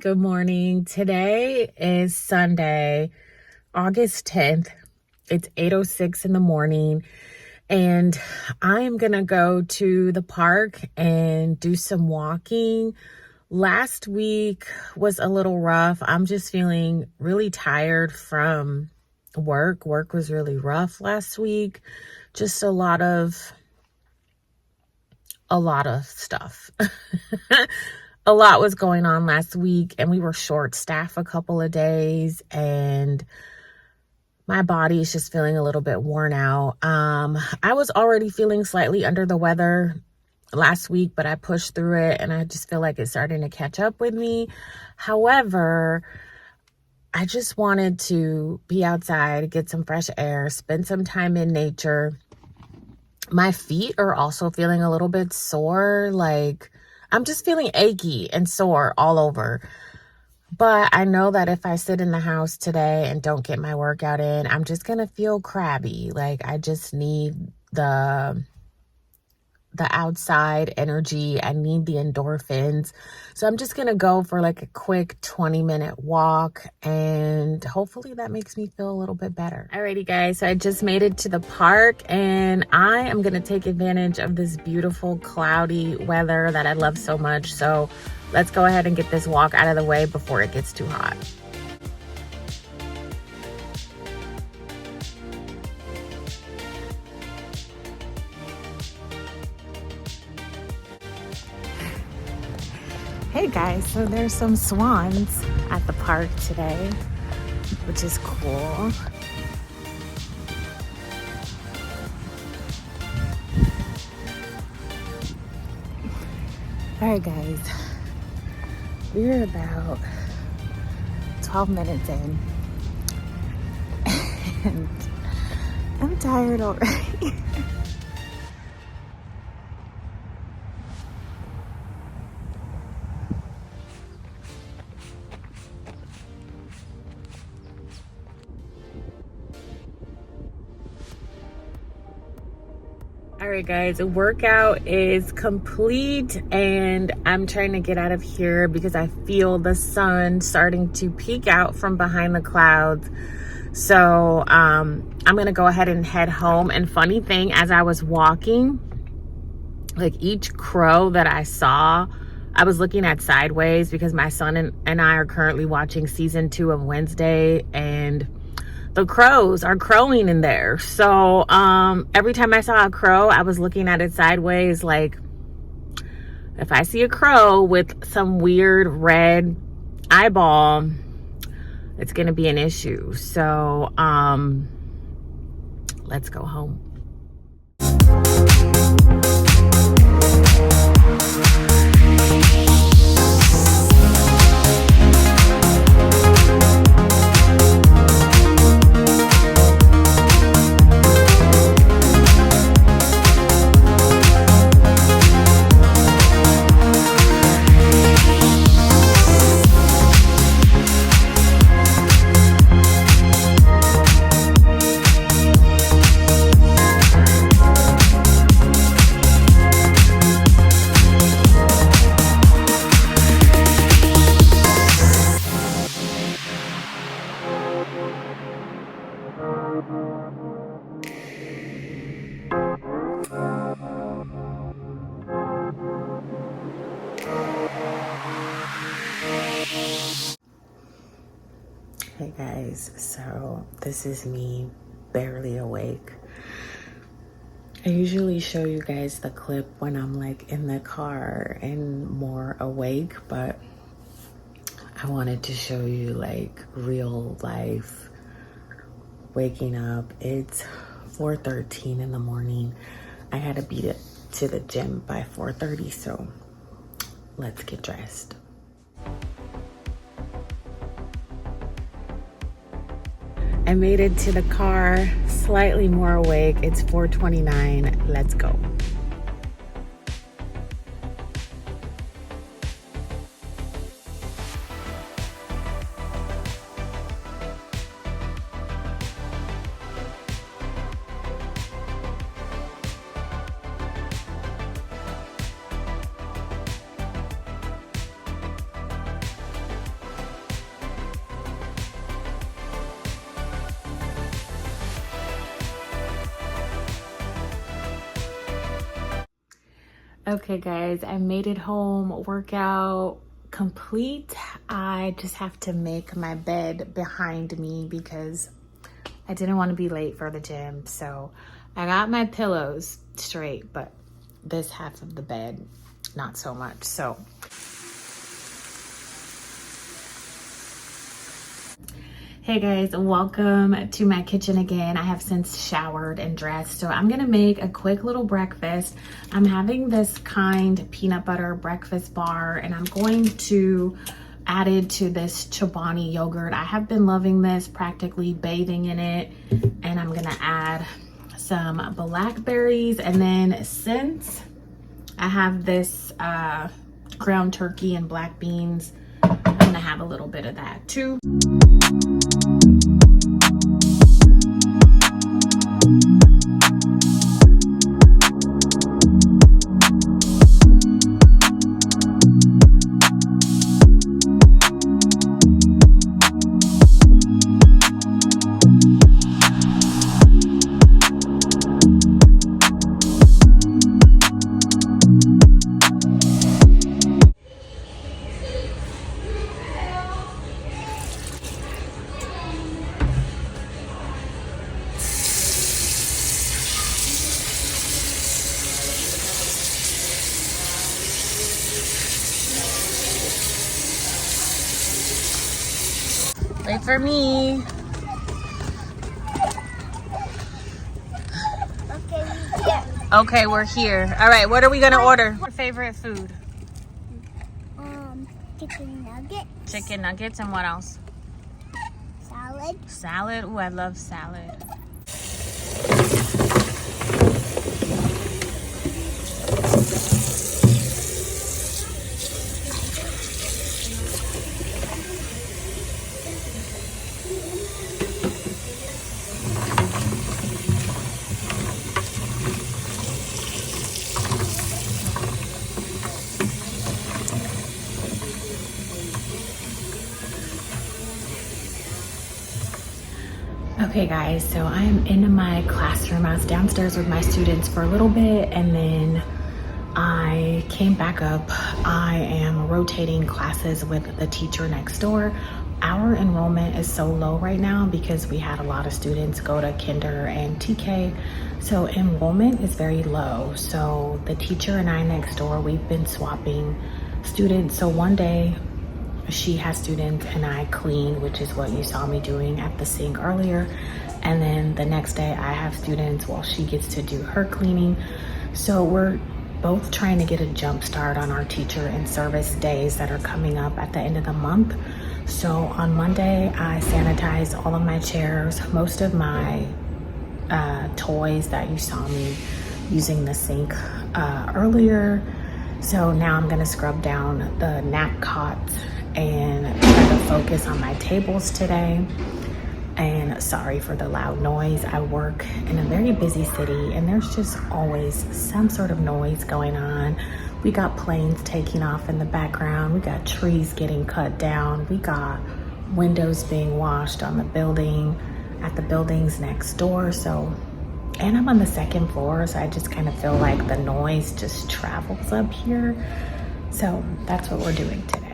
Good morning. Today is Sunday, August 10th. It's 8:06 in the morning, and I am going to go to the park and do some walking. Last week was a little rough. I'm just feeling really tired from work. Work was really rough last week. Just a lot of stuff. A lot was going on last week, and we were short staffed a couple of days, and my body is just feeling a little bit worn out. I was already feeling slightly under the weather last week, but I pushed through it, and I just feel like it's starting to catch up with me. However, I just wanted to be outside, get some fresh air, spend some time in nature. My feet are also feeling a little bit sore, like I'm just feeling achy and sore all over. But I know that if I sit in the house today and don't get my workout in, I'm just going to feel crabby. Like I just need the outside energy. I need the endorphins. So I'm just going to go for like a quick 20-minute walk, and hopefully that makes me feel a little bit better. Alrighty guys, so I just made it to the park, and I am going to take advantage of this beautiful cloudy weather that I love so much. So let's go ahead and get this walk out of the way before it gets too hot. Hey guys, so there's some swans at the park today, which is cool. All right guys, we're about 12 minutes in, and I'm tired already. All right guys, the workout is complete, and I'm trying to get out of here because I feel the sun starting to peek out from behind the clouds. So I'm gonna go ahead and head home. And funny thing, as I was walking, like each crow that I saw, I was looking at sideways because my son and I are currently watching season 2 of Wednesday, and the crows are crowing in there. So every time I saw a crow, I was looking at it sideways. Like if I see a crow with some weird red eyeball, it's gonna be an issue. So let's go home. Hey guys, so this is me barely awake. I usually show you guys the clip when I'm like in the car and more awake, but I wanted to show you like real life waking up. It's 4:13 in the morning. I had to beat it to the gym by 4:30, so let's get dressed. I made it to the car, slightly more awake. It's 4:29. Let's go. Okay guys, I made it home, workout complete. I just have to make my bed behind me because I didn't want to be late for the gym. So I got my pillows straight, but this half of the bed, not so much. So hey guys, welcome to my kitchen again. I have since showered and dressed, so I'm gonna make a quick little breakfast. I'm having this kind peanut butter breakfast bar, and I'm going to add it to this Chobani yogurt. I have been loving this, practically bathing in it, and I'm gonna add some blackberries. And then since I have this ground turkey and black beans, I'm gonna have a little bit of that too. Wait for me. Okay, we're here. All right, what are we gonna order? Your favorite food? Chicken nuggets. Chicken nuggets, and what else? Salad. Salad. Ooh, I love salad. Okay guys, so I'm in my classroom. I was downstairs with my students for a little bit, and then I came back up. I am rotating classes with the teacher next door. Our enrollment is so low right now because we had a lot of students go to kinder and TK. So enrollment is very low. So the teacher and I next door, we've been swapping students. So one day she has students and I clean, which is what you saw me doing at the sink earlier. And then the next day I have students while she gets to do her cleaning. So we're both trying to get a jump start on our teacher and service days that are coming up at the end of the month. So on Monday, I sanitized all of my chairs, most of my toys that you saw me using the sink earlier. So now I'm gonna scrub down the nap cots and try to focus on my tables today. And sorry for the loud noise. I work in a very busy city and there's just always some sort of noise going on. We got planes taking off in the background. We got trees getting cut down. We got windows being washed on the building, at the buildings next door. So, and I'm on the second floor, so I just kind of feel like the noise just travels up here. So that's what we're doing today.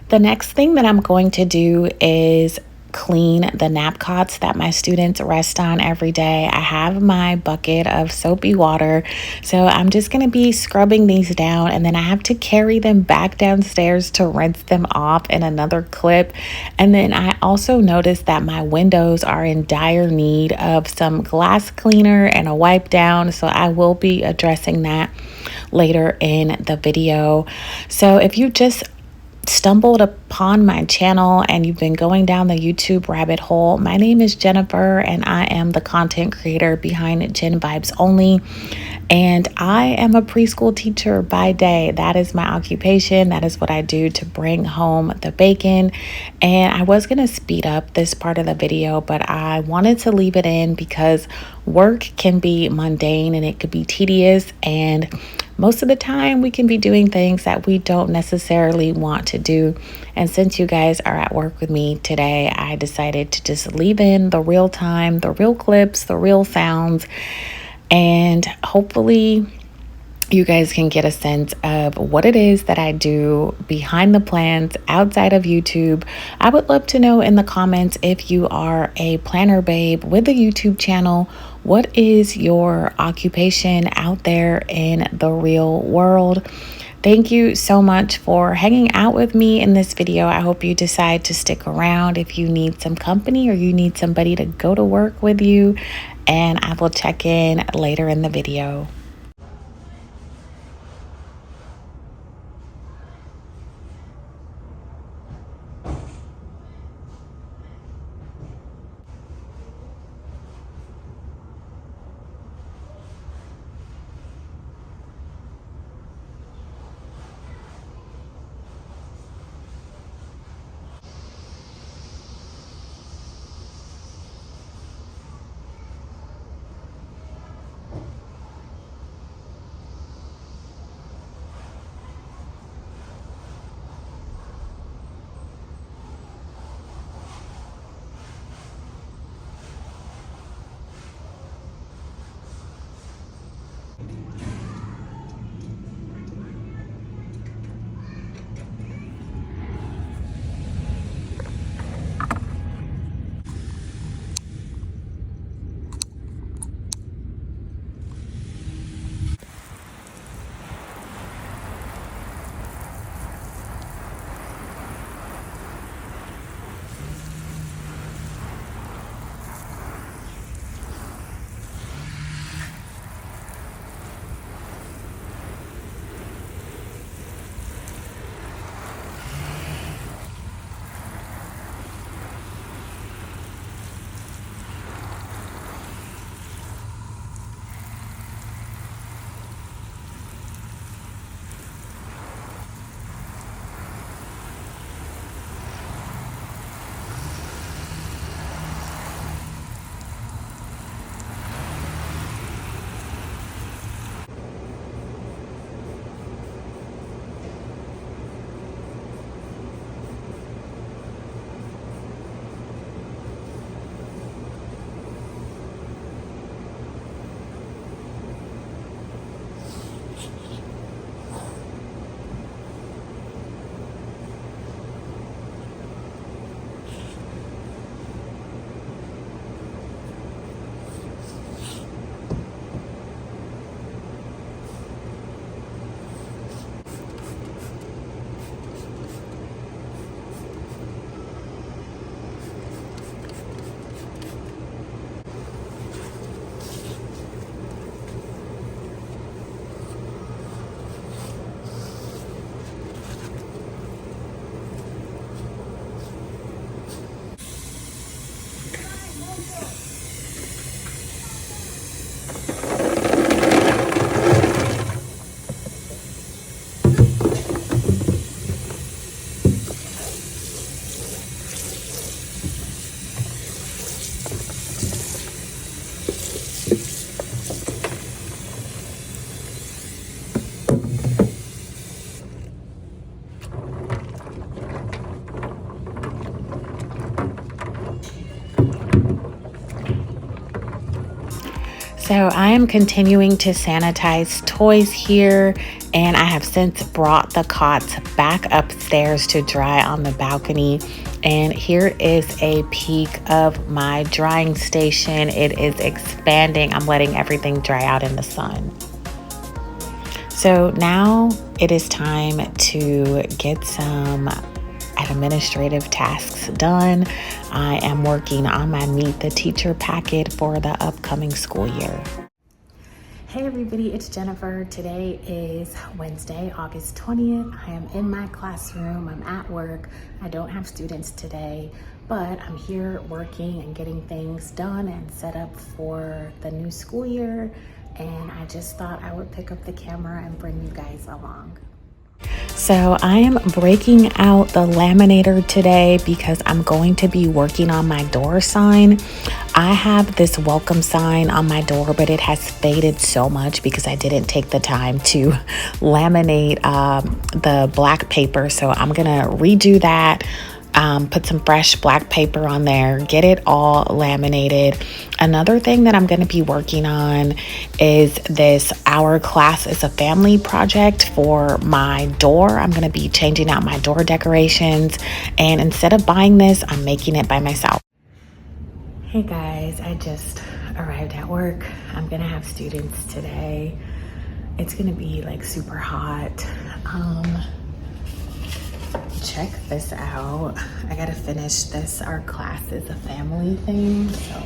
The next thing that I'm going to do is clean the nap cots that my students rest on every day. I have my bucket of soapy water, so I'm just going to be scrubbing these down, and then I have to carry them back downstairs to rinse them off in another clip. And then I also noticed that my windows are in dire need of some glass cleaner and a wipe down, so I will be addressing that later in the video. So if you just stumbled upon my channel and you've been going down the YouTube rabbit hole, my name is Jennifer and I am the content creator behind Gen Vibes Only, and I am a preschool teacher by day. That is my occupation. That is what I do to bring home the bacon. And I was going to speed up this part of the video, but I wanted to leave it in because work can be mundane and it could be tedious, and most of the time we can be doing things that we don't necessarily want to do. And since you guys are at work with me today, I decided to just leave in the real time, the real clips, the real sounds, and hopefully you guys can get a sense of what it is that I do behind the plans outside of YouTube. I would love to know in the comments if you are a planner babe with a YouTube channel. What is your occupation out there in the real world? Thank you so much for hanging out with me in this video. I hope you decide to stick around if you need some company or you need somebody to go to work with you. And I will check in later in the video. So I am continuing to sanitize toys here, and I have since brought the cots back upstairs to dry on the balcony. And here is a peek of my drying station. It is expanding. I'm letting everything dry out in the sun. So now it is time to get some administrative tasks done. I am working on my Meet the Teacher packet for the upcoming school year. Hey everybody, it's Jennifer. Today is Wednesday, August 20th. I am in my classroom. I'm at work. I don't have students today, but I'm here working and getting things done and set up for the new school year. And I just thought I would pick up the camera and bring you guys along. So I am breaking out the laminator today because I'm going to be working on my door sign. I have this welcome sign on my door, but it has faded so much because I didn't take the time to laminate the black paper. So I'm gonna redo that, put some fresh black paper on there, get it all laminated. Another thing that I'm going to be working on is this Our Class is a Family project for my door. I'm going to be changing out my door decorations, and instead of buying this, I'm making it by myself. Hey guys, I just arrived at work. I'm going to have students today. It's going to be like super hot. Check this out. I gotta finish this Our Class is a Family thing, so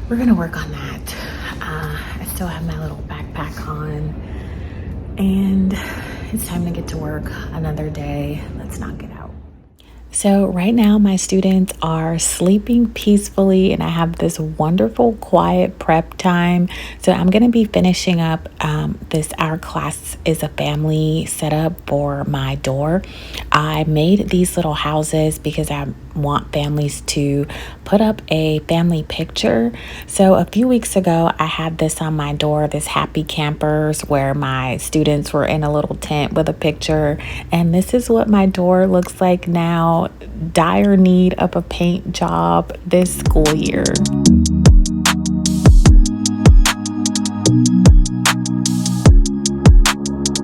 we're gonna work on that. I still have my little backpack on, and it's time to get to work. Another day. Let's knock it out. So right now my students are sleeping peacefully, and I have this wonderful quiet prep time. So I'm going to be finishing up this Our Class is a Family setup for my door. I made these little houses because I want families to put up a family picture. So a few weeks ago, I had this on my door, this happy campers, where my students were in a little tent with a picture. And this is what my door looks like now. Dire need of a paint job this school year.